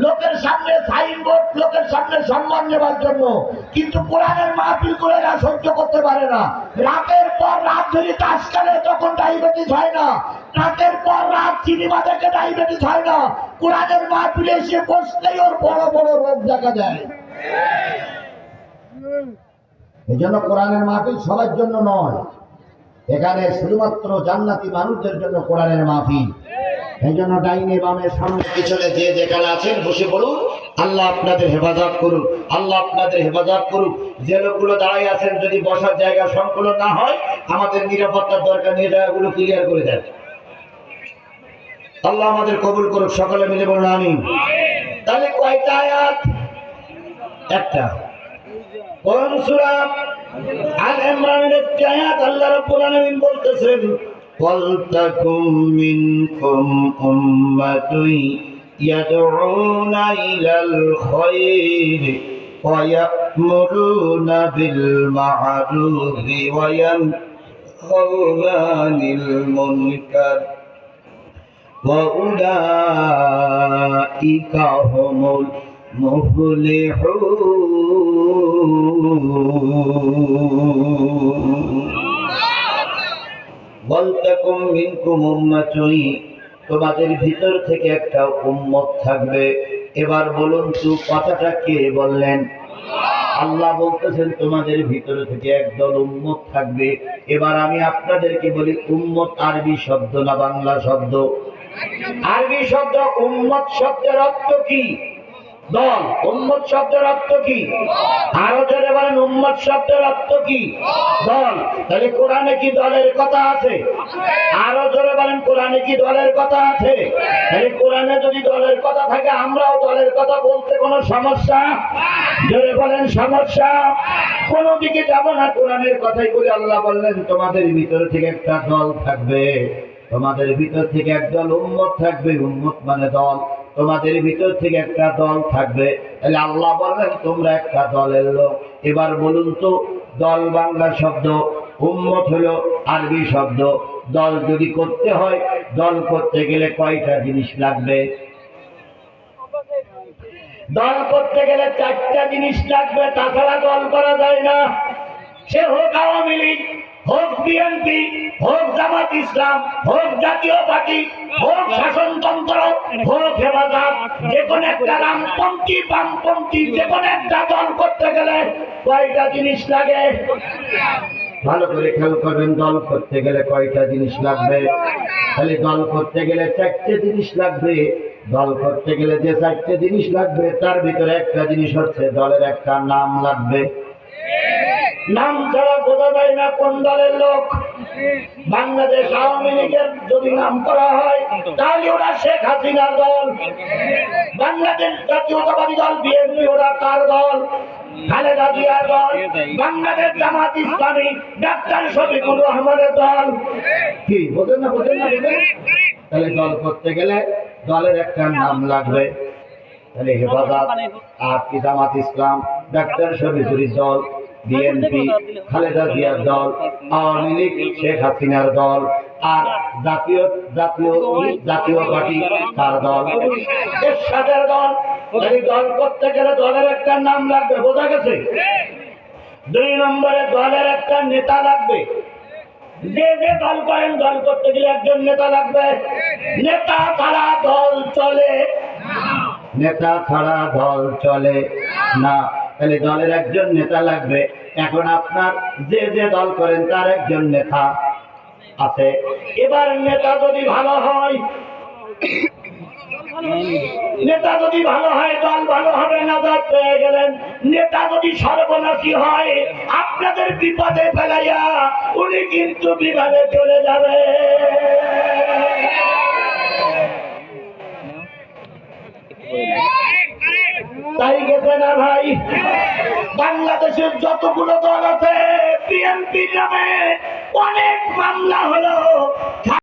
লোকের সামনে সাইনবোর্ড, লোকের সামনে সম্মান নেবার জন্য। কিন্তু কোরআনের মাহফিল করে না সহ্য করতে পারে না। রাতের পর রাত ধরে তাস খেলে, তখন ডায়াবেটিস হয় না। রাতের পর রাত সিনেমা দেখে ডায়াবেটিস হয় না। কোরআনের মাহফিলে এসে বসলেই ওর বড় বড় রোগ দেখা যায়। এই জন্য কোরআনের মাহফিল সবার জন্য নয়, এখানে শুধুমাত্র জান্নাতি মানুষদের জন্য কোরআনের মাহফিল। এই জন্য ডাইনে বামে সামনে পিছনে যে যেখানে আছেন বসে বলুন, আল্লাহ আপনাদের হেফাজত করুন, আল্লাহ আপনাদের হেফাজত করুন। যে লোকগুলো দাঁড়াই আছেন, যদি বসার জায়গা সংকুলন না হয়, আমাদের নিরাপত্তার দরকার নিয়ে জায়গাগুলো ক্লিয়ার করে দেন। আল্লাহ আমাদের কবুল করুক, সকলে মিলে বলুন আমিন। তাহলে কয়টা আয়াত? একটা। কোন সূরা? আল ইমরানের একটি আয়াত। আল্লাহ রাব্বুল আলামিন বলতেছেন, ওয়ালতাকুম মিনকুম উম্মাতুন ইয়াদউনা ইলাল খায়র ওয়া ইয়া'মুরুনা বিল মা'রুফি ওয়া ইয়ানহাউনা আনিল মুনকার ওয়া উলাইকা হুমুল মুফলিহুন। ওয়ালতাকুম মিনকুম উম্মাতুন, তোমাদের ভিতর থেকে একটা উম্মত থাকবে। এবার বলুন তো, কথাটা কে বললেন? আল্লাহ বলতেছেন তোমাদের ভিতর থেকে একদল উম্মত থাকবে। এবার আমি আপনাদেরকে বলি, উম্মত আরবি শব্দ না বাংলা শব্দ? আরবি শব্দ। উম্মত শব্দের অর্থ কি? দল। উম্মত শব্দের অর্থ কি? আরো জোরে বলেন, উম্মত শব্দের অর্থ কি? দল। তাহলে কোরআনে কি দলের কথা আছে? আরো জোরে বলেন, কোরআনে কি দলের কথা আছে? তাহলে কোরআনে যদি দলের কথা থাকে, আমরাও দলের কথা বলতে কোনো সমস্যা? জোরে বলেন, সমস্যা? কোন দিকে যাব না, কোরআনের কথাই বলি। আল্লাহ বললেন তোমাদের ভিতর থেকে একটা দল থাকবে, তোমাদের ভিতর থেকে একদল উম্মত থাকবে। উম্মত মানে দল। তোমাদের ভিতর থেকে একটা দল থাকবে। তাহলে আল্লাহ বললেন তোমরা একটা দলের লোক। এবার বলুন তো, দল বাংলা শব্দ, উম্মত হলো আরবি শব্দ। দল যদি করতে হয়, দল করতে গেলে কয়টা জিনিস লাগবে? দল করতে গেলে চারটা জিনিস লাগবে, তাছাড়া দল করা যায় না। সে হোক আওয়ামী লীগ, হোক বিএনপি, হোক জামাত ইসলাম, হোক জাতীয় পার্টি, হোক শাসনতন্ত্র, হোক হেফাজত, যে কোনো একটা রামপন্থী বামপন্থী, যে কোনো একটা দল করতে গেলে কয়টা জিনিস লাগে? ভালো করে খেয়াল করবেন, দল করতে গেলে কয়টা জিনিস লাগবে? তাহলে দল করতে গেলে চারটে জিনিস লাগবে। দল করতে গেলে যে চারটে জিনিস লাগবে, তার ভিতরে একটা জিনিস হচ্ছে দলের একটা নাম লাগবে। নাম ছাড়া বোঝা যায় না কোন দলের লোক। বাংলাদেশ আওয়ামী লীগের যদি নাম করা হয়, তাহলে ওরা শেখ হাসিনার দল। বাংলাদেশ জাতীয়তাবাদী দল বিএনপি, ওরা কার দল? খালেদা জিয়ার দল। বাংলাদেশ জামাত ইসলামী ডাক্তার শফিকুর রহমানের দল। কি বোঝেন না? বোঝেন না? বোঝেন? তাহলে দল করতে গেলে দলের একটা নাম লাগবে। তাহলে হেফাজত আর কি জামাত ইসলাম, ডাক্তার শফিকুরের দল, বিএনপি খালেদা জিয়ার দল, আওয়ামী লীগ শেখ হাসিনার দল, আর জাতীয় জাতীয় জাতীয় পার্টি তার দল, এরশাদের দল। তাহলে দল করতে গেলে দলের একটা নাম লাগবে। বোঝা গেছে? 2 নম্বরে দলের একটা নেতা লাগবে। যে যে দল করেন, দল করতে গেলে একজন নেতা লাগবে। নেতা ছাড়া দল চলে নেতা ছাড়া দল চলে না। তাহলে দলের একজন নেতা লাগবে। এখন আপনার যে যে দল করেন, তার একজন নেতা আছে। এবার নেতা যদি ভালো হয়, নেতা যদি ভালো হয়, দল ভালো হবে, নাজাত পেয়ে গেলেন। নেতা যদি সর্বনাশী হয়, আপনাদের বিপদে ফেলাইয়া উনি কিন্তু বিপদে চলে যাবে। তাই গেছে না ভাই? বাংলাদেশের যতগুলো দল আছে, বিএনপি নামে অনেক মামলা হলো।